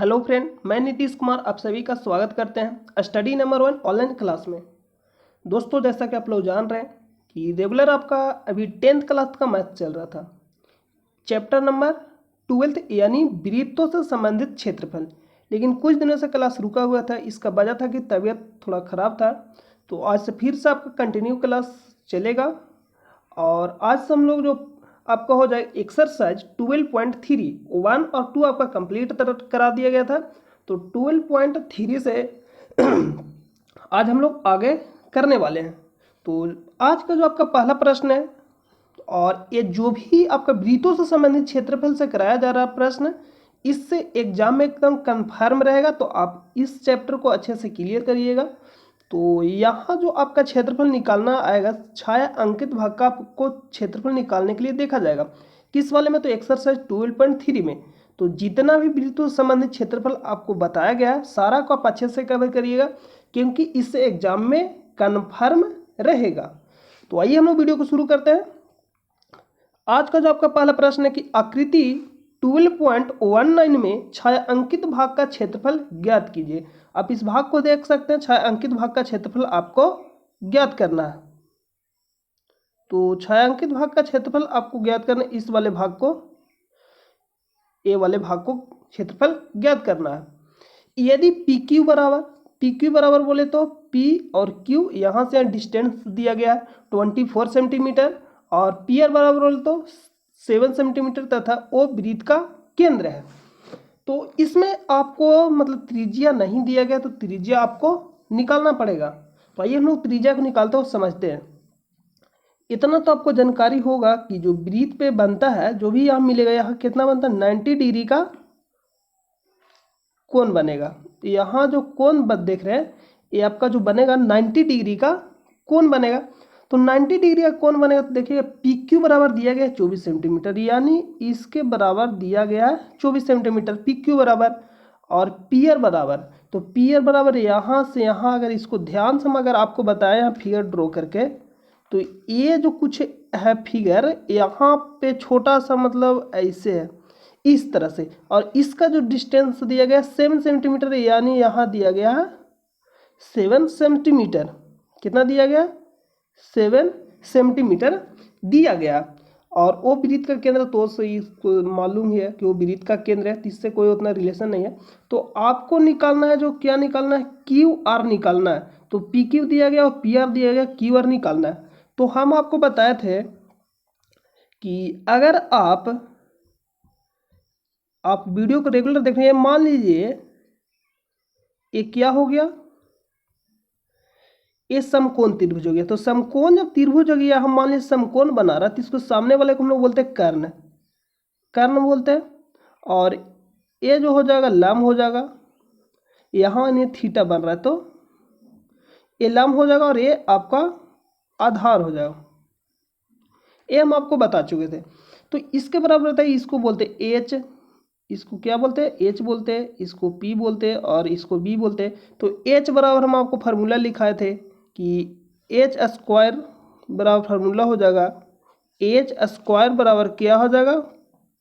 Hello friend, मैं नीतीश कुमार आप सभी का स्वागत करते हैं स्टडी नंबर 1 ऑनलाइन क्लास में। दोस्तों, जैसा कि आप लोग जान रहे हैं कि रेगुलर आपका अभी 10th क्लास का मैथ चल रहा था, चैप्टर नंबर 12 यानी वृत्तों से संबंधित क्षेत्रफल। लेकिन कुछ दिनों से क्लास रुका हुआ था। इसका वजह था कि तबीयत थोड़ा ख़राब था। तो आज से फिर से आपका कंटिन्यू क्लास चलेगा और आज से हम लोग जो आपका हो जाए एक्सरसाइज 12.3 1 और 2 आपका कंप्लीट करा दिया गया था। तो 12.3 से आज हम लोग आगे करने वाले हैं। तो आज का जो आपका पहला प्रश्न है, और ये जो भी आपका वृत्तों से संबंधित क्षेत्रफल से कराया जा रहा प्रश्न, इससे एग्जाम में एकदम कंफर्म रहेगा। तो आप इस चैप्टर को अच्छे से क्लियर करिएगा। तो यहाँ जो आपका क्षेत्रफल निकालना आएगा, छाया अंकित भाग का आपको क्षेत्रफल निकालने के लिए देखा जाएगा। किस वाले में? तो एक्सरसाइज 12.3 में। तो जितना भी वृत्तों से संबंधित क्षेत्रफल आपको बताया गया है, सारा को आप अच्छे से कवर करिएगा, क्योंकि इससे एग्जाम में कन्फर्म रहेगा। तो आइए हम लोग वीडियो को शुरू करते हैं। आज का जो आपका पहला प्रश्न है कि आकृति 12.19 में छायांकित भाग का क्षेत्रफल ज्ञात कीजिए। आप इस भाग को देख सकते हैं, छायांकित भाग का क्षेत्रफल आपको ज्ञात करना है। तो छायांकित भाग का क्षेत्रफल आपको ज्ञात करना है, इस वाले भाग को, ए वाले भाग को क्षेत्रफल ज्ञात करना है। यदि पी क्यू बराबर बोले तो पी और क्यू यहाँ से डिस्टेंस दिया गया है 24 सेंटीमीटर, और पी आर बराबर बोले तो 7 सेंटीमीटर तथा ओ वृत्त का केंद्र है। तो इसमें आपको मतलब त्रिज्या नहीं दिया गया, तो त्रिज्या आपको निकालना पड़ेगा। तो आइए हम लोग त्रिज्या को निकालते हो समझते हैं। इतना तो आपको जानकारी होगा कि जो वृत्त पे बनता है, जो भी यहाँ मिलेगा, यहाँ कितना बनता है, 90 डिग्री का कोण बनेगा। यहाँ जो कोण देख रहे हैं, ये आपका जो बनेगा 90 डिग्री का कोण बनेगा। तो 90 डिग्री का कोण बनेगा। तो देखिए पी क्यू बराबर दिया गया है 24 सेंटीमीटर, यानी इसके बराबर दिया गया है 24 सेंटीमीटर पी क्यू बराबर। और पी आर बराबर, तो पी आर बराबर यहाँ से यहाँ, अगर इसको ध्यान से अगर आपको बताया है फिगर ड्रॉ करके, तो ये जो कुछ है फिगर, यहाँ पे छोटा सा मतलब ऐसे है, इस तरह से। और इसका जो डिस्टेंस दिया गया 7 सेंटीमीटर, यानी यहाँ दिया गया है 7 सेंटीमीटर। कितना दिया गया? 7 सेंटीमीटर दिया गया। और वो वृत्त का केंद्र तो इसको मालूम ही है कि वो वृत्त का केंद्र है, इससे कोई उतना रिलेशन नहीं है। तो आपको निकालना है, जो क्या निकालना है, क्यू आर निकालना है। तो पी क्यू दिया गया और पी आर दिया गया, क्यू आर निकालना है। तो हम आपको बताए थे कि अगर आप वीडियो को रेगुलर देख रहे हैं, मान लीजिए ये क्या हो गया, ये समकोण त्रिभुज हो गया। तो समकोण जब त्रिभुज हो गया, हम मान लीजिए समकोण बना रहा है, तो इसको सामने वाले को हम लोग बोलते हैं कर्ण, कर्ण बोलते हैं। और ये जो हो जाएगा लंब हो जाएगा, यहाँ ये थीटा बन रहा है, तो ये लंब हो जाएगा और ये आपका आधार हो जाएगा। ये हम आपको बता चुके थे। तो इसके बराबर रहता है, इसको बोलते हैं एच, इसको क्या बोलते हैं, एच बोलते हैं, इसको पी बोलते हैं और इसको बी बोलते हैं। तो एच बराबर हम आपको फार्मूला लिखाए थे कि एच स्क्वायर बराबर फार्मूला हो जाएगा, एच स्क्वायर बराबर क्या हो जाएगा,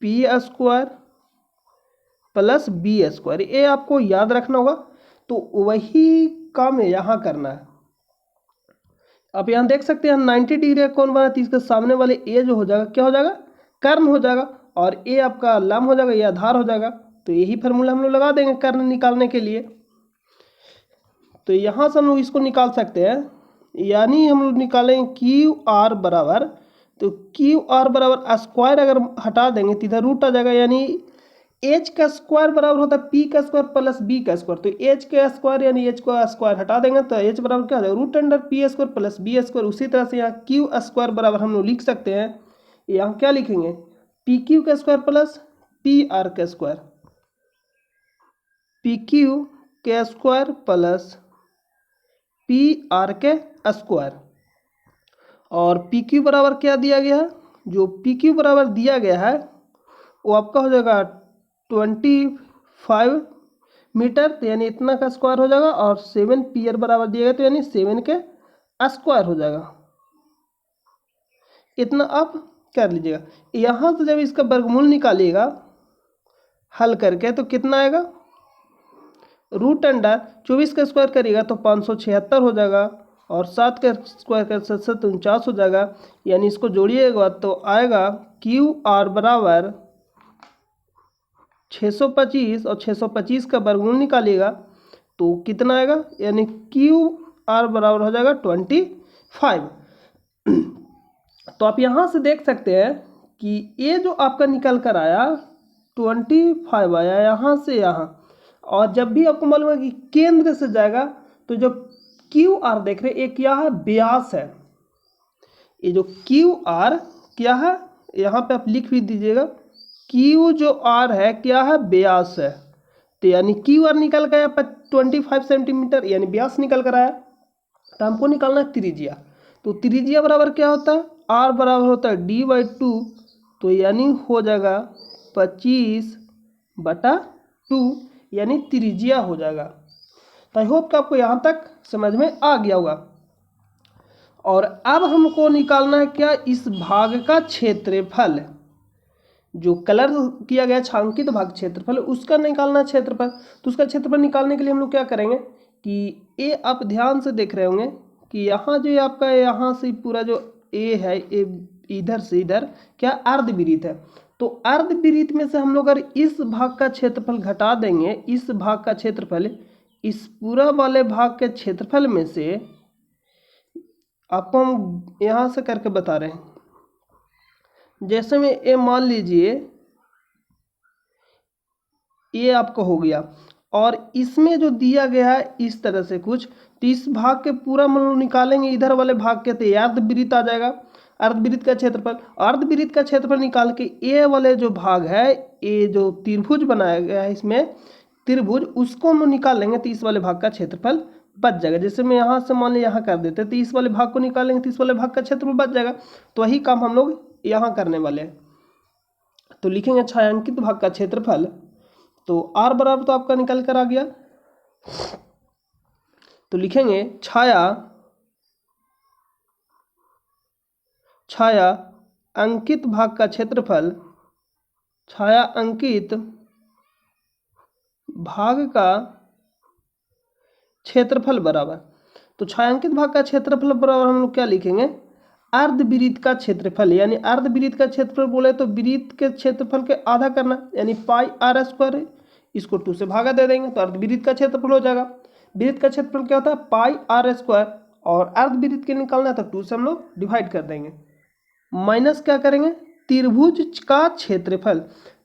P square plus B square. ये आपको याद रखना होगा। तो वही काम यहाँ करना है। आप यहाँ देख सकते हैं 90 डिग्री का कोण बना, तो इसके सामने वाले ए जो हो जाएगा क्या हो जाएगा, कर्ण हो जाएगा, और ए आपका लंब हो जाएगा, ये आधार हो जाएगा। तो यही फार्मूला हम लोग लगा देंगे कर्ण निकालने के लिए। तो यहाँ से हम लोग इसको निकाल सकते हैं, यानी हम लोग निकालेंगे क्यू आर बराबर, तो क्यू आर बराबर स्क्वायर अगर हटा देंगे तो इधर रूट आ जाएगा, यानी एच का स्क्वायर बराबर होता है पी का स्क्वायर प्लस बी का स्क्वायर। तो एच का स्क्वायर यानी एच का स्क्वायर हटा देंगे तो एच बराबर क्या हो जाएगा, root under P square plus B square. उसी तरह से यहाँ क्यू स्क्वायर बराबर हम लोग लिख सकते हैं, यहाँ क्या लिखेंगे, पी क्यू का स्क्वायर प्लस पी आर का स्क्वायर, पी क्यू के स्क्वायर प्लस पी आर के स्क्वायर। और पी क्यू बराबर क्या दिया गया है, जो पी क्यू बराबर दिया गया है वो आपका हो जाएगा 25 मीटर, तो यानी इतना का स्क्वायर हो जाएगा। और 7 पी आर बराबर दिया गया, तो यानी 7 के स्क्वायर हो जाएगा। इतना आप कर लीजिएगा। यहाँ से जब इसका वर्गमूल निकालिएगा हल करके, तो कितना आएगा, रूट अंडर 24 का स्क्वायर करिएगा तो 576 हो जाएगा, और 7 का स्क्वायर कर 749 हो जाएगा। यानी इसको जोड़िएगा तो आएगा क्यू आर बराबर 625, और 625 का वर्गमूल निकालिएगा तो कितना आएगा, यानी क्यू आर बराबर हो जाएगा 25। तो आप यहाँ से देख सकते हैं कि ये जो आपका निकल कर आया 25 आया यहाँ से यहाँ, और जब भी आपको मालूम है कि केंद्र से जाएगा तो जो क्यू आर देख रहे हैं ये क्या है, व्यास है। ये जो क्यू आर क्या है, यहाँ पे आप लिख भी दीजिएगा, क्यू जो आर है क्या है, व्यास है। तो यानी क्यू आर निकल गया 25 सेंटीमीटर, यानी व्यास निकल कर आया। तो हमको निकालना है त्रिज्या। तो त्रिज्या बराबर क्या होता है, आर बराबर होता है d/2, तो यानी हो जाएगा 25/2, यानी त्रिज्या हो जाएगा। तो आई होप कि आपको यहाँ तक समझ में आ गया होगा। और अब हमको निकालना है क्या, इस भाग का क्षेत्रफल, जो कलर किया गया छांकित भाग क्षेत्रफल उसका निकालना क्षेत्रफल। तो उसका क्षेत्रफल निकालने के लिए हम लोग क्या करेंगे कि ये आप ध्यान से देख रहे होंगे कि यहाँ जो आपका यहाँ से पूरा जो ए है, ए इधर से इधर क्या अर्धवृत्त है। तो अर्धवृत्त में से हम लोग अगर इस भाग का क्षेत्रफल घटा देंगे, इस भाग का क्षेत्रफल इस पूरा वाले भाग के क्षेत्रफल में से, आपको हम यहाँ से करके बता रहे हैं। जैसे में ये मान लीजिए ये आपको हो गया, और इसमें जो दिया गया है इस तरह से कुछ, तो इस भाग के पूरा हम निकालेंगे इधर वाले भाग के, तो अर्धवृत्त आ जाएगा। अर्धवृत्त का क्षेत्रफल, अर्धवृत्त का क्षेत्रफल निकाल के ये वाले जो भाग है, ये जो त्रिभुज बनाया गया है इसमें त्रिभुज, उसको हम निकाल लेंगे तो इस वाले भाग का क्षेत्रफल बच जाएगा। जैसे मैं यहाँ से मान ली यहाँ कर देते तो इस वाले भाग को निकालेंगे तो इस वाले भाग का क्षेत्रफल बच जाएगा। तो वही काम हम लोग यहाँ करने वाले हैं। तो लिखेंगे छायांकित भाग का क्षेत्रफल, तो आर बराबर तो आपका निकल कर आ गया। तो लिखेंगे छाया अंकित भाग का क्षेत्रफल, छाया अंकित भाग का क्षेत्रफल बराबर, तो छायांकित भाग का क्षेत्रफल बराबर हम लोग क्या लिखेंगे, अर्धवृत्त का क्षेत्रफल। यानी अर्धवृत्त का क्षेत्रफल बोले तो वृत्त के क्षेत्रफल के आधा करना, यानी πr², इसको 2 से भागा दे देंगे तो अर्धवृत्त का क्षेत्रफल हो जाएगा। वृत्त का क्षेत्रफल क्या होता है, πr², और अर्धवृत्त के निकालना है तो 2 से हम लोग डिवाइड कर देंगे, माइनस क्या करेंगे, त्रिभुज का क्षेत्रफल।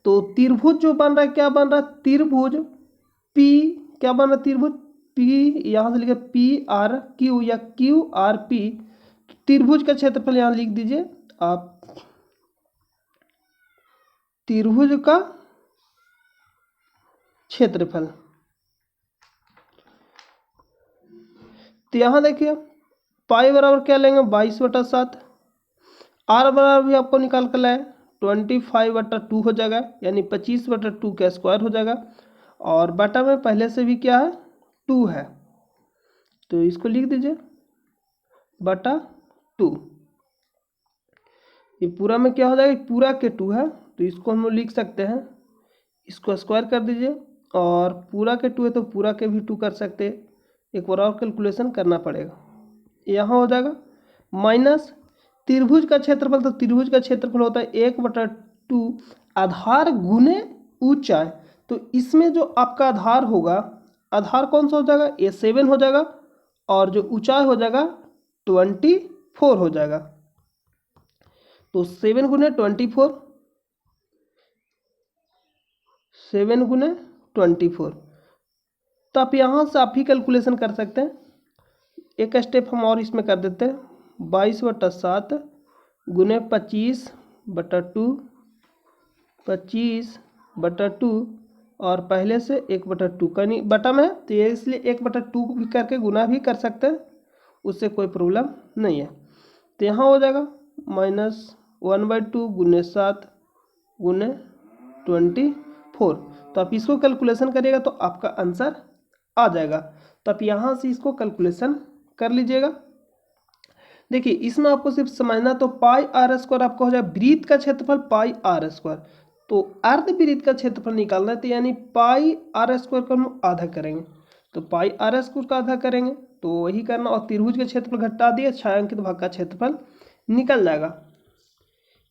तो त्रिभुज जो बन रहा है क्या बन रहा है, त्रिभुज P क्या बन रहा है, त्रिभुज P, यहाँ से लिखे PRQ या QRP। त्रिभुज का क्षेत्रफल यहाँ लिख दीजिए आप, त्रिभुज का क्षेत्रफल। तो यहाँ देखिए पाई बराबर क्या लेंगे, 22/7। आर बराबर भी आपको निकाल कर लाए 25/2 हो जाएगा, यानी 25/2 का स्क्वायर हो जाएगा। और बटा में पहले से भी क्या है, 2 है, तो इसको लिख दीजिए /2। ये पूरा में क्या हो जाएगा, पूरा के 2 है तो इसको हम लोग लिख सकते हैं, इसको स्क्वायर कर दीजिए, और पूरा के 2 है तो पूरा के भी 2 कर सकते हैं। एक बार और कैलकुलेशन करना पड़ेगा, यहाँ हो जाएगा माइनस त्रिभुज का क्षेत्रफल। तो त्रिभुज का क्षेत्रफल होता है 1/2 आधार गुने ऊंचाई। तो इसमें जो आपका आधार होगा, आधार कौन सा हो जाएगा, ये 7 हो जाएगा, और जो ऊंचाई हो जाएगा 24 हो जाएगा। तो 7 गुने 24, 7 गुने 24। तो आप यहाँ से आप ही कैलकुलेशन कर सकते हैं। एक स्टेप हम और इसमें कर देते हैं, 22/7 गुने 25/2, 25/2, और पहले से 1/2 का नहीं बटा में, तो ये इसलिए 1/2 भी करके गुना भी कर सकते हैं, उससे कोई प्रॉब्लम नहीं है। तो यहाँ हो जाएगा -1/2 गुने 7 गुने 24। तो आप इसको कैलकुलेशन करिएगा तो आपका आंसर आ जाएगा। तो आप यहाँ से इसको कैलकुलेशन कर लीजिएगा। देखिए इसमें आपको सिर्फ समझना, तो πr² आपका हो जाएगा वृत्त का क्षेत्रफल πr²। तो अर्धवृत्त का क्षेत्रफल निकालना है, तो यानी पाई आर स्क्वायर का हम आधा करेंगे, तो पाई आर स्क्वायर का आधा करेंगे, तो वही करना। और त्रिभुज का क्षेत्रफल घटा दिया, छायांकित भाग का क्षेत्रफल निकल जाएगा।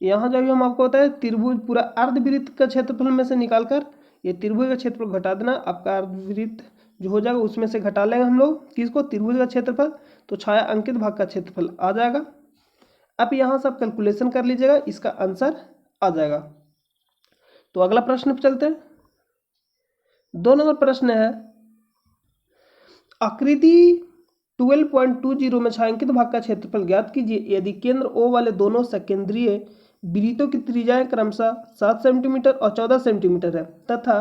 यहाँ जब हम आपको बताए त्रिभुज पूरा अर्धवृत्त का क्षेत्रफल में से निकालकर ये त्रिभुज का क्षेत्रफल घटा देना, आपका अर्धवृत्त जो हो जाएगा उसमें से घटा लेंगे हम लोग किसको, त्रिभुज का क्षेत्रफल, तो छाया अंकित भाग का क्षेत्रफल आ जाएगा। अब यहाँ से आप कैलकुलेशन कर लीजिएगा, इसका आंसर आ जाएगा। तो अगला प्रश्न पे चलते हैं। 2 नंबर प्रश्न है, आकृति 12.20 में छायांकित भाग का क्षेत्रफल ज्ञात कीजिए यदि केंद्र O वाले दोनों सकेंद्रीय वृत्तों की त्रिज्याएं क्रमशः 7 सेंटीमीटर और 14 सेंटीमीटर है तथा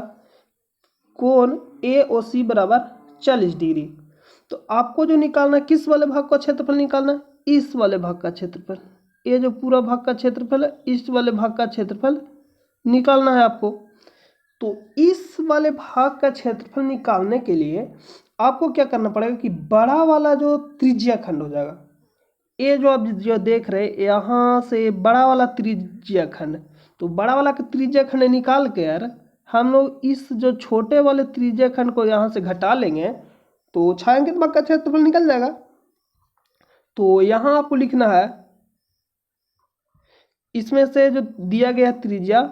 कोण AOC बराबर 40 डिग्री। तो आपको जो निकालना है किस वाले भाग का क्षेत्रफल निकालना है, इस वाले भाग का क्षेत्रफल। ये जो पूरा भाग का क्षेत्रफल है, इस वाले भाग का क्षेत्रफल निकालना है आपको। तो इस वाले भाग का क्षेत्रफल निकालने के लिए आपको क्या करना पड़ेगा कि बड़ा वाला जो त्रिज्या खंड हो जाएगा, ये जो आप जो देख रहे हैं यहाँ से बड़ा वाला त्रिज्या खंड, तो बड़ा वाला का त्रिज्या खंड निकाल के यार हम लोग इस जो छोटे वाले त्रिज्या खंड को यहाँ से घटा लेंगे, तो छायांकित भाग का क्षेत्रफल निकल जाएगा। तो यहाँ आपको लिखना है, इसमें से जो दिया गया है त्रिज्या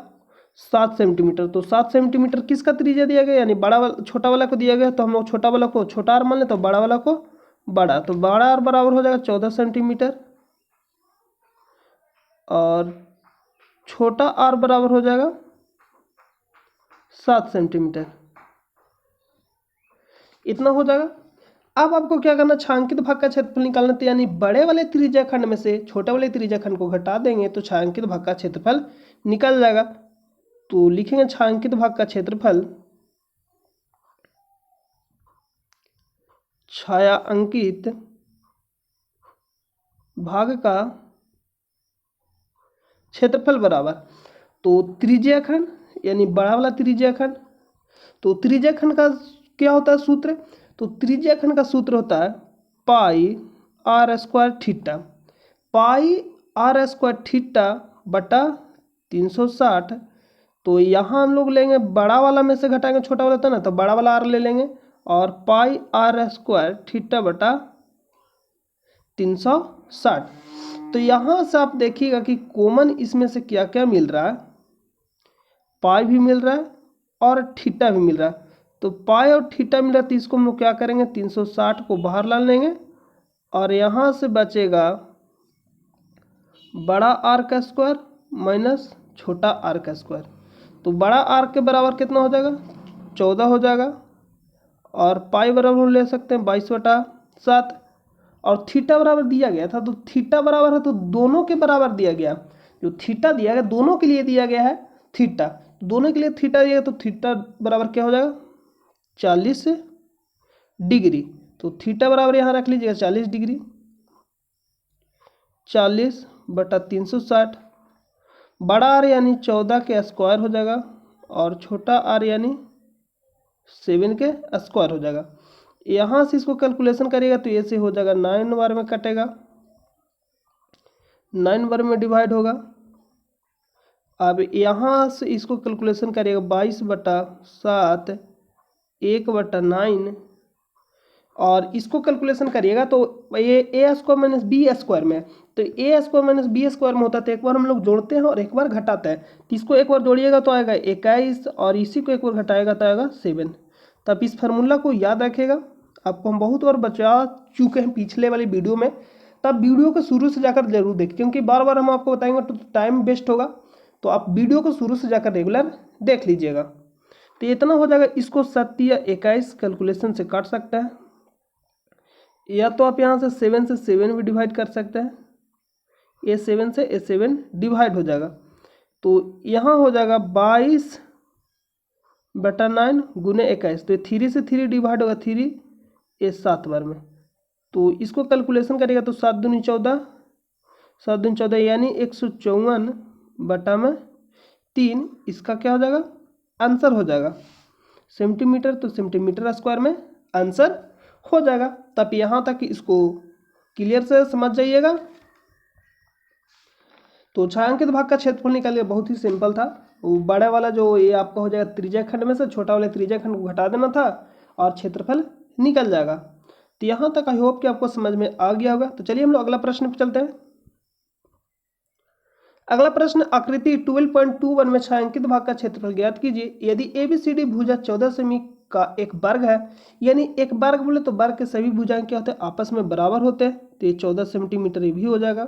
7 सेंटीमीटर, तो 7 सेंटीमीटर किसका त्रिज्या दिया गया, यानी बड़ा वाला छोटा वाला को दिया गया, तो हम लोग छोटा वाला को छोटा आर मान ले, तो बड़ा वाला को बड़ा, तो बड़ा आर बराबर हो जाएगा 14 सेंटीमीटर और छोटा आर बराबर हो जाएगा 7 सेंटीमीटर, इतना हो जाएगा। अब आपको क्या करना, छायांकित भाग का क्षेत्रफल निकालना, तो यानी बड़े वाले त्रिज्या खंड में से छोटे वाले त्रिज्या खंड को घटा देंगे तो छायांकित भाग का क्षेत्रफल निकल जाएगा। तो लिखेंगे छायांकित भाग का क्षेत्रफल, छायांकित भाग का क्षेत्रफल बराबर, तो त्रिज्या खंड यानी बड़ा वाला त्रिज्या खंड, तो त्रिज्या खंड का क्या होता है सूत्र, तो त्रिज्या खंड का सूत्र होता है pi R square theta, pi R square theta बटा 360। तो यहाँ हम लोग लेंगे बड़ा वाला में से घटाएंगे छोटा वाला था ना, तो बड़ा वाला आर ले लेंगे और पाई आर स्क्वायर थीटा बटा 360। तो यहाँ से आप देखिएगा कि कॉमन इसमें से क्या क्या मिल रहा है, पाई भी मिल रहा है और थीटा भी मिल रहा है। तो पाई और थीटा मिल रहा है, तो इसको हम लोग क्या करेंगे 360 को बाहर ला लेंगे और यहाँ से बचेगा बड़ा आर का स्क्वायर माइनस छोटा आर का स्क्वायर। तो बड़ा आर के बराबर कितना हो जाएगा 14 हो जाएगा और पाई बराबर ले सकते हैं 22/7 और थीटा बराबर दिया गया था, तो थीटा बराबर है तो दोनों के बराबर दिया गया, जो थीटा दिया गया दोनों के लिए दिया गया है थीटा, दोनों के लिए थीटा दिया गया, तो थीटा बराबर क्या हो जाएगा 40 डिग्री। तो थीटा बराबर यहाँ रख लीजिएगा 40 डिग्री, 40/360, बड़ा आर यानी 14 के स्क्वायर हो जाएगा और छोटा आर यानी 7 के स्क्वायर हो जाएगा। यहाँ से इसको कैलकुलेशन करिएगा तो ऐसे हो जाएगा 9 बार में कटेगा, 9 बार में डिवाइड होगा। अब यहाँ से इसको कैलकुलेशन करिएगा 22/7 1/9 और इसको कैलकुलेशन करिएगा तो ये ए स्क्वायर माइनस बी स्क्वायर में, तो ए स्क्वायर माइनस बी स्क्वायर में होता है, तो एक बार हम लोग जोड़ते हैं और एक बार घटाते हैं। तो इसको एक बार जोड़िएगा तो आएगा 21 और इसी को एक बार घटाएगा तो आएगा 7। तो आप इस फार्मूला को याद रखिएगा, आपको हम बहुत बार बचा चुके हैं पिछले वाली वीडियो में, तब वीडियो को शुरू से जाकर जरूर देखें क्योंकि बार बार हम आपको बताएंगे तो टाइम वेस्ट होगा, तो आप वीडियो को शुरू से जाकर रेगुलर देख लीजिएगा। तो इतना हो जाएगा, इसको 7 या 21 कैलकुलेशन से काट सकते हैं, या तो आप यहाँ से 7 से 7 भी डिवाइड कर सकते हैं, A7 से A7 डिवाइड हो जाएगा। तो यहाँ हो जाएगा 22/9 गुने 21, तो 3 से 3 डिवाइड होगा 3 ये 7 बार में। तो इसको कैलकुलेशन करेगा तो 7 दूनी 14, 7 दूनी 14 यानी 154/3, इसका क्या हो जाएगा आंसर हो जाएगा सेंटीमीटर, तो सेंटीमीटर स्क्वायर में आंसर हो जाएगा। तब यहाँ तक इसको क्लियर से समझ जाइएगा। तो छायांकित भाग का क्षेत्रफल निकालिए, बहुत ही सिंपल था। वो बड़ा वाला जो ये आपका हो जाएगा त्रिज्या खंड में से छोटा वाले त्रिज्या खंड को घटा देना था और क्षेत्रफल निकल जाएगा। तो यहाँ तक आई होप कि आपको समझ में आ गया होगा। तो चलिए हम लोग अगला प्रश्न पे चलते हैं। अगला प्रश्न आकृति 12.21 में छायांकित भाग का क्षेत्रफल ज्ञात कीजिए। यदि ABCD भुजा 14 सेमी का एक वर्ग है, यानी एक वर्ग बोले तो वर्ग के सभी भुजाएं क्या होते हैं, आपस में बराबर होते हैं। तो ये 14 सेंटीमीटर ये भी हो जाएगा,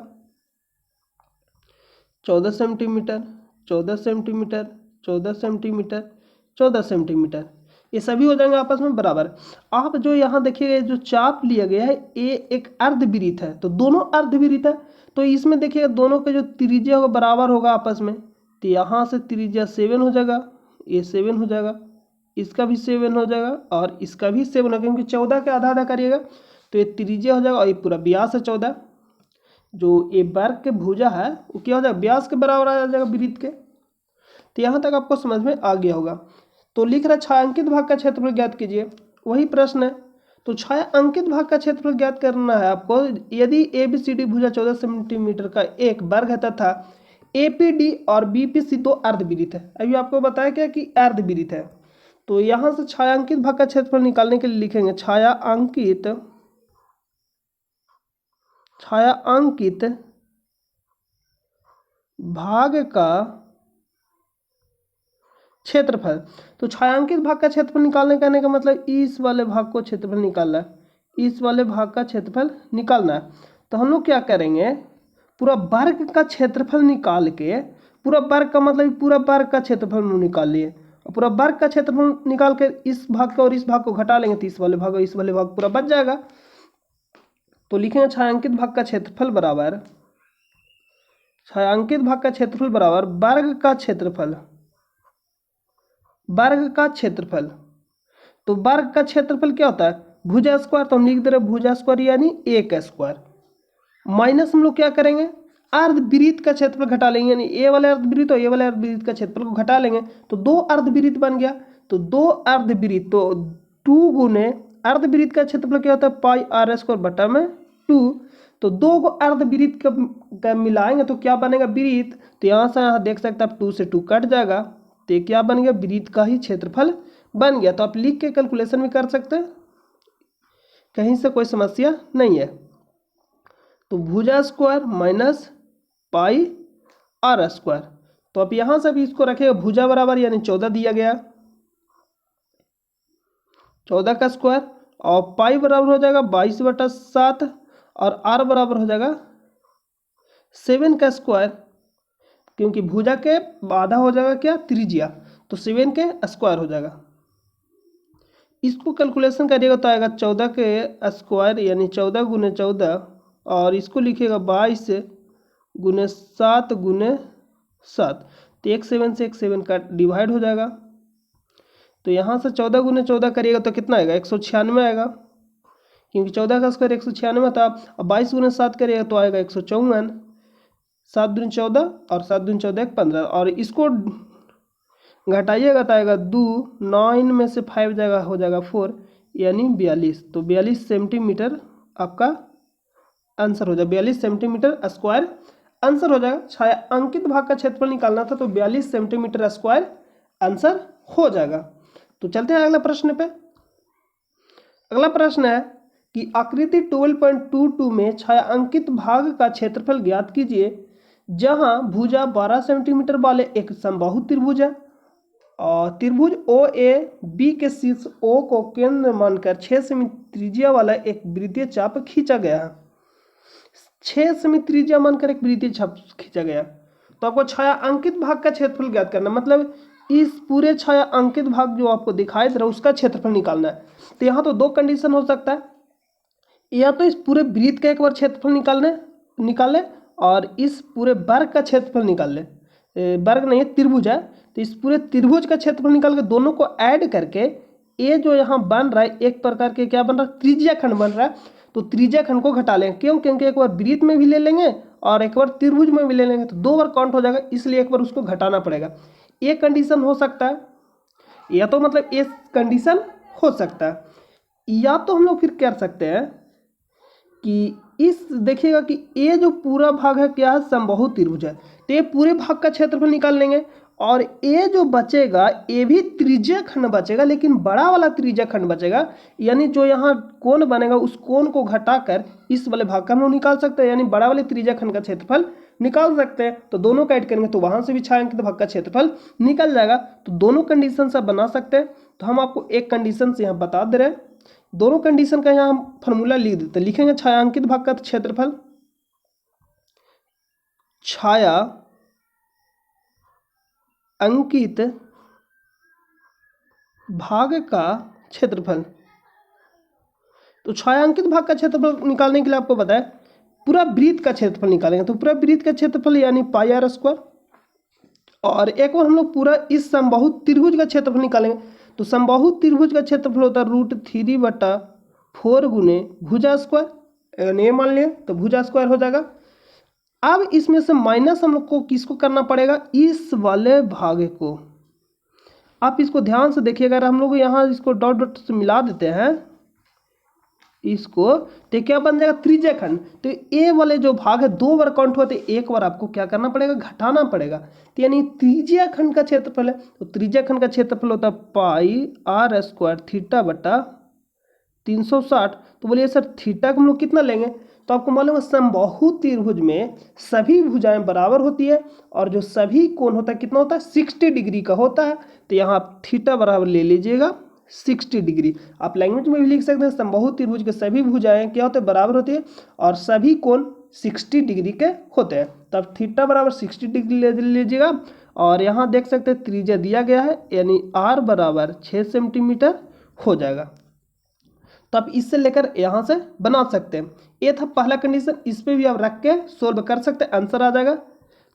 14 सेंटीमीटर, 14 सेंटीमीटर, 14 सेंटीमीटर, 14 सेंटीमीटर, ये सभी हो जाएंगे आपस में बराबर। आप जो यहाँ देखिएगा जो चाप लिया गया है ये एक अर्धवृत्त है, तो दोनों अर्धवृत्त है, तो इसमें देखिएगा दोनों के जो त्रिज्या होगा बराबर होगा आपस में। तो यहाँ से त्रिज्या 7 हो जाएगा, ये 7 हो जाएगा, इसका भी 7 हो जाएगा और इसका भी 7 होगा, क्योंकि 14 के आधा आधा करिएगा तो ये त्रिज्या हो जाएगा और ये पूरा व्यास है 14। जो ये वर्ग के भुजा है वो क्या हो जाएगा, व्यास के बराबर आ जाएगा वृत्त के। तो यहाँ तक आपको समझ में आ गया होगा। तो लिख रहा है छायांकित भाग का क्षेत्रफल ज्ञात कीजिए, वही प्रश्न है। तो छायांकित भाग का क्षेत्रफल ज्ञात करना है आपको। यदि ABCD भुजा 14 सेंटीमीटर का एक वर्ग है तथा APD और BPC दो अर्धवृत्त है। अभी आपको बताया क्या कि अर्धवृत्त है, तो यहाँ से छायांकित भाग का क्षेत्रफल निकालने के लिए लिखेंगे छायांकित भाग का क्षेत्रफल। तो छायांकित भाग का क्षेत्रफल निकालने कहने का मतलब इस वाले भाग को क्षेत्रफल निकालना है, इस वाले भाग का क्षेत्रफल निकालना है। तो हम लोग क्या करेंगे, पूरा वर्ग का क्षेत्रफल निकाल के, पूरा वर्ग का मतलब पूरा वर्ग का क्षेत्रफल हम निकाल लिए, और पूरा वर्ग का क्षेत्रफल निकाल के इस भाग का और इस भाग को घटा लेंगे तो इस वाले भाग और इस वाले भाग पूरा बच जाएगा। तो लिखेंगे छायांकित भाग का क्षेत्रफल बराबर, छायांकित भाग का क्षेत्रफल बराबर वर्ग का क्षेत्रफल, वर्ग का क्षेत्रफल। तो वर्ग का क्षेत्रफल क्या होता है, भुजा स्क्वायर, तो हम लिख दे रहे भुजा स्क्वायर यानी a का स्क्वायर, माइनस हम लोग क्या करेंगे अर्धवृत्त का क्षेत्रफल घटा लेंगे, यानी ए वाले अर्धवृत्त और ए वाले अर्धवृत्त का क्षेत्रफल को घटा लेंगे तो दो अर्धवृत्त बन गया। तो दो अर्धवृत्त, तो 2 गुने अर्धवृत्त का क्षेत्रफल क्या होता है पाई r स्क्वायर बटा में 2। तो दो को अर्धवृत्त का मिलाएंगे तो क्या बनेगा वृत्त। तो यहाँ से यहाँ देख सकते हैं आप 2 से 2 कट जाएगा, तो क्या बन गया वृत्त का ही क्षेत्रफल बन गया। तो आप लिख के कैलकुलेशन भी कर सकते हैं, कहीं से कोई समस्या नहीं है। तो भुजा square minus pi r square, तो आप यहाँ से भी इसको रखेगा भुजा बराबर यानी 14 दिया गया, 14 का स्क्वायर, और पाई बराबर हो जाएगा 22/7 और r बराबर हो जाएगा 7 का स्क्वायर, क्योंकि भुजा के आधा हो जाएगा क्या त्रिज्या, तो 7 के स्क्वायर हो जाएगा। इसको कैलकुलेशन करिएगा तो आएगा 14 के स्क्वायर यानी 14 गुने 14, और इसको लिखिएगा 22 गुने 7 गुने 7, तो एक 7 से एक 7 का डिवाइड हो जाएगा। तो यहाँ से 14 गुने 14 करिएगा तो कितना आएगा 196 आएगा, क्योंकि 14 का स्क्वायर 196 था। अब 22 गुने 7 करिएगा तो आएगा 154, 7 दूनी 14 और 7 दूनी 14 15, और इसको घटाइएगा तो आएगा 2, 9 में से 5 जाएगा हो जाएगा 4 यानी 42। तो 42 सेंटीमीटर आपका आंसर हो जाएगा, 42 सेंटीमीटर स्क्वायर आंसर हो जाएगा। छायांकित भाग का क्षेत्रफल निकालना था तो 42 सेंटीमीटर स्क्वायर आंसर हो जाएगा। तो चलते हैं अगला प्रश्न पे। अगला प्रश्न है कि आकृति 12.22 में छायांकित भाग का क्षेत्रफल ज्ञात कीजिए, जहां भुजा 12 सेंटीमीटर वाले एक समबाहु त्रिभुज है और त्रिभुज OAB के शीर्ष O को केंद्र मानकर 6 सेमी त्रिज्या वाला एक वृत्तीय चाप खींचा गया है। 6 सेमी त्रिज्या मानकर एक वृत्तीय चाप खींचा गया, तो आपको छायांकित भाग का क्षेत्रफल ज्ञात करना, मतलब इस पूरे छायांकित भाग जो आपको दिखाई दे रहा है उसका क्षेत्रफल निकालना है। तो यहाँ तो दो कंडीशन हो सकता है, या तो इस पूरे वृत्त का एक बार क्षेत्रफल निकाल ले और इस पूरे वर्ग का क्षेत्रफल निकाल ले, वर्ग नहीं त्रिभुज है, तो इस पूरे त्रिभुज का क्षेत्रफल निकाल के दोनों को ऐड करके ये जो यहाँ बन रहा है एक प्रकार के क्या बन रहा है त्रिज्या खंड बन रहा है, तो त्रिज्या खंड को घटा लेंगे। क्यों, क्योंकि एक बार वृत्त में भी ले लेंगे और एक बार त्रिभुज में भी ले लेंगे, तो 2 बार काउंट हो जाएगा, इसलिए एक बार उसको घटाना पड़ेगा। ये कंडीशन हो सकता है, या तो मतलब ये कंडीशन हो सकता है, या तो हम लोग फिर कर सकते हैं कि इस देखिएगा कि ये जो पूरा भाग है क्या है समबाहु त्रिभुज है, तो ये पूरे भाग का क्षेत्रफल निकाल लेंगे और ये जो बचेगा ये भी त्रिज्या खंड बचेगा, लेकिन बड़ा वाला त्रिज्या खंड बचेगा। यानी जो यहाँ कोण बनेगा उस कोण को घटाकर इस वाले भाग का हम लोग निकाल सकते हैं, यानी बड़ा वाले त्रिज्या खंड का क्षेत्रफल निकाल सकते हैं। तो दोनों का ऐड करेंगे तो वहां से भी छायांकित भाग का क्षेत्रफल निकल जाएगा। तो दोनों कंडीशन से बना सकते हैं। तो हम आपको एक कंडीशन से यहाँ बता दे रहे हैं, दोनों कंडीशन का यहाँ हम फॉर्मूला लिख देते हैं। लिखेंगे छायांकित भाग का क्षेत्रफल, छाया अंकित भाग का क्षेत्रफल। तो छायांकित भाग का क्षेत्रफल निकालने के लिए आपको बताया पूरा वृत्त का क्षेत्रफल निकालेंगे। तो पूरा वृत्त का क्षेत्रफल यानी पाई आर स्क्वायर, और एक बार हम लोग पूरा इस समबाहु त्रिभुज का क्षेत्रफल निकालेंगे। तो समबाहु त्रिभुज का क्षेत्रफल होता है √3/4 गुने भुजा स्क्वायर, यानी ये मान लिया तो भुजा स्क्वायर हो जाएगा। अब इसमें से माइनस हम लोग को किसको करना पड़ेगा, इस वाले भाग को। आप इसको ध्यान से देखिएगा, अगर हम लोग यहाँ इसको डॉट डॉट से मिला देते हैं इसको, तो क्या बन जाएगा त्रिज्या खंड। तो ए वाले जो भाग है दो बार काउंट हुआ, तो एक बार आपको क्या करना पड़ेगा, घटाना पड़ेगा। तो यानी त्रिज्या खंड का क्षेत्रफल है, तो त्रिज्या खंड का क्षेत्रफल होता है पाई आर स्क्वायर थीटा बटा 360। तो बोलिए सर थीटा को हम लोग कितना लेंगे, तो आपको मालूम है समबाहु त्रिभुज में सभी भुजाएं बराबर होती है, और जो सभी कोण होता है कितना होता है 60 डिग्री का होता है। तो यहाँ आप थीटा बराबर ले लीजिएगा 60 डिग्री। आप लैंग्वेज में भी लिख सकते हैं समबाहु त्रिभुज के सभी भुजाएं क्या होते हैं, बराबर होती है, और सभी कोण 60 डिग्री के होते हैं। तब थीटा बराबर 60 डिग्री ले लीजिएगा। और यहाँ देख सकते हैं त्रिज्या दिया गया है, यानी r बराबर 6 सेंटीमीटर हो जाएगा। तो आप इससे लेकर यहाँ से बना सकते हैं। ये था पहला कंडीशन, इस पे भी आप रख के सोल्व कर सकते हैं, आंसर आ जाएगा।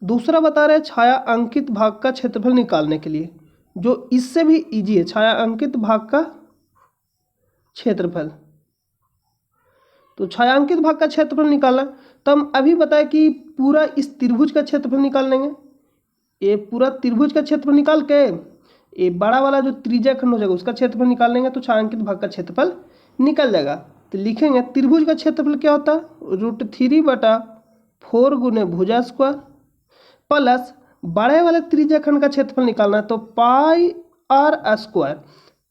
दूसरा बता रहे हैं छाया अंकित भाग का क्षेत्रफल निकालने के लिए, जो इससे भी इजी है, छाया अंकित भाग का क्षेत्रफल। तो छायांकित भाग का क्षेत्रफल निकालना, तो हम अभी बताए कि पूरा इस त्रिभुज का क्षेत्रफल निकाल लेंगे। ये पूरा त्रिभुज का क्षेत्रफल निकाल के ये बड़ा वाला जो त्रिज्या खंड हो जाएगा उसका क्षेत्रफल निकाल लेंगे, तो छायांकित भाग का क्षेत्रफल निकल जाएगा। तो लिखेंगे त्रिभुज का क्षेत्रफल क्या होता है √3/4 गुने भुजा स्क्वायर प्लस बड़े वाले त्रिज्या खंड का क्षेत्रफल निकालना है, तो पाई आर स्क्वायर।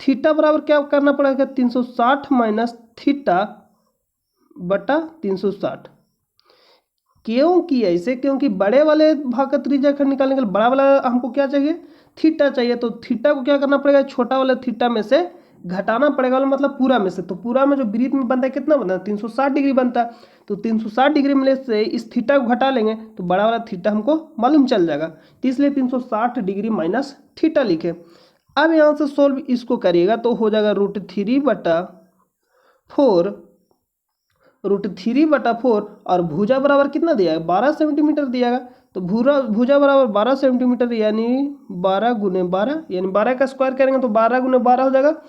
थीटा बराबर क्या करना पड़ेगा 360 माइनस थीटा बटा 360। क्यों किया ऐसे, क्योंकि बड़े वाले भाग का त्रिज्या खंड निकालने के लिए बड़ा वाला हमको क्या चाहिए, थीटा चाहिए। तो थीटा को क्या करना पड़ेगा, छोटा वाला थीटा में से घटाना पड़ेगा, मतलब पूरा में से। तो पूरा में जो वृत्त में बनता है कितना बनता है 360 डिग्री बनता है। तो 360 डिग्री में से इस थीटा को घटा लेंगे तो बड़ा वाला थीटा हमको मालूम चल जाएगा। तो इसलिए 360 डिग्री माइनस थीटा लिखे। अब यहाँ से सोल्व इसको करिएगा तो हो जाएगा √3/4 और भुजा बराबर कितना दिया है 12 सेंटीमीटर दिया है। तो भुजा बराबर 12 सेंटीमीटर, यानी 12 गुने 12, यानी 12 का स्क्वायर करेंगे तो 12 गुने 12 हो जाएगा।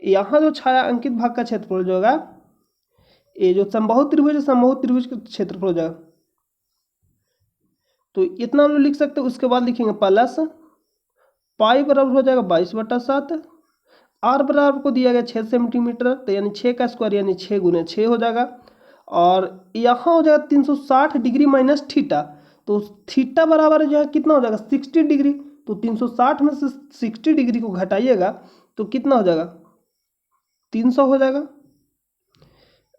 यहाँ जो छाया अंकित भाग का क्षेत्रफल जो होगा, ये जो समबाहु त्रिभुज है समबाहु त्रिभुज का क्षेत्रफल हो जाएगा। तो इतना हम लोग लिख सकते हैं। उसके बाद लिखेंगे प्लस पाई बराबर हो जाएगा 22/7, आर बराबर को दिया गया 6 सेंटीमीटर, तो यानी 6 का स्क्वायर यानी 6 गुने 6 हो जाएगा। और यहाँ हो जाएगा 360 डिग्री माइनस थीटा, तो थीटा बराबर जो है कितना हो जाएगा 60 डिग्री। तो 360 में से 60 डिग्री को घटाइएगा तो कितना हो जाएगा 300 हो जाएगा।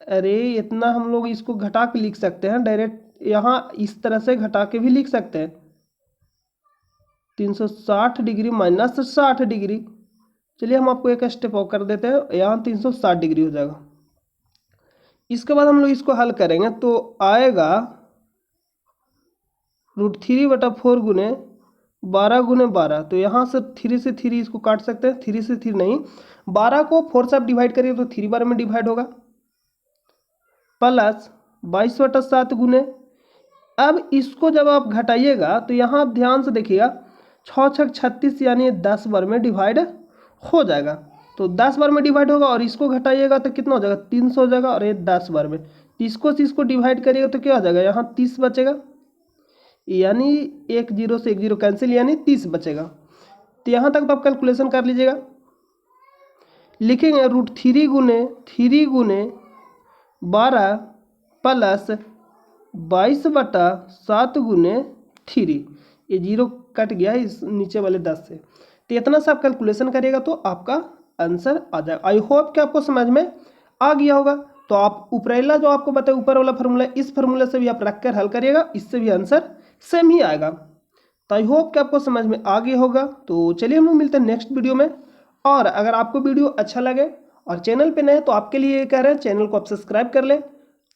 अरे इतना हम लोग इसको घटा के लिख सकते हैं डायरेक्ट, यहाँ इस तरह से घटा के भी लिख सकते हैं 360 डिग्री माइनस 60 डिग्री। चलिए हम आपको एक स्टेप और कर देते हैं, यहाँ 360 डिग्री हो जाएगा। इसके बाद हम लोग इसको हल करेंगे तो आएगा √3/4 गुने 12 गुने 12। तो यहाँ से 3 से 3 इसको काट सकते हैं, 3 से 3 नहीं, 12 को 4 से आप डिवाइड करिए तो 3 बार में डिवाइड होगा, प्लस 22/7 गुने। अब इसको जब आप घटाइएगा तो यहाँ आप ध्यान से देखिएगा 6 6 36 यानी 10 बार में डिवाइड हो जाएगा। तो 10 बार में डिवाइड होगा और इसको घटाइएगा तो कितना हो जाएगा 300 हो जाएगा, और ये 10 बार में। इसको से इसको डिवाइड करिएगा तो क्या हो जाएगा यहाँ 30 बचेगा, यानी 1 0 से 1 0 कैंसिल, यानी 30 बचेगा। तो यहाँ तक तो आप कैलकुलेशन कर लीजिएगा। लिखेंगे √3 गुने 12 प्लस 22/7 गुने 3। ये 0 कट गया है इस नीचे वाले 10 से। तो इतना सा आप कैलकुलेशन करिएगा तो आपका आंसर आ जाएगा। आई होप कि आपको समझ में आ गया होगा। तो आप ऊपरेला जो आपको बताया ऊपर वाला फार्मूला, इस फार्मूला से भी आप रख कर हल करिएगा, इससे भी आंसर सेम ही आएगा। तो आई होप कि आपको समझ में आ गया होगा। तो चलिए हम लोग मिलते हैं नेक्स्ट वीडियो में। और अगर आपको वीडियो अच्छा लगे और चैनल पे नए तो आपके लिए ये कह रहे हैं, चैनल को आप सब्सक्राइब कर ले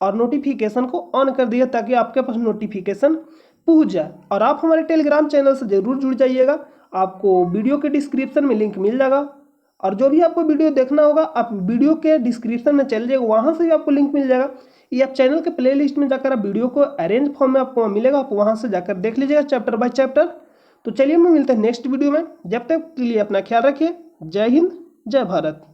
और नोटिफिकेशन को ऑन कर दिए ताकि आपके पास नोटिफिकेशन पहुंच जाए। और आप हमारे टेलीग्राम चैनल से जरूर जुड़ जाइएगा, आपको वीडियो के डिस्क्रिप्शन में लिंक मिल जाएगा। और जो भी आपको वीडियो देखना होगा आप वीडियो के डिस्क्रिप्शन में चल जाइएगा, वहाँ से भी आपको लिंक मिल जाएगा। ये आप चैनल के प्ले लिस्ट में जाकर आप वीडियो को अरेंज फॉर्म में आपको मिलेगा, आप वहाँ से जाकर देख लीजिएगा चैप्टर बाय चैप्टर। तो चलिए हम मिलते हैं नेक्स्ट वीडियो में, जब तक के लिए अपना ख्याल रखिए। जय हिंद, जय भारत।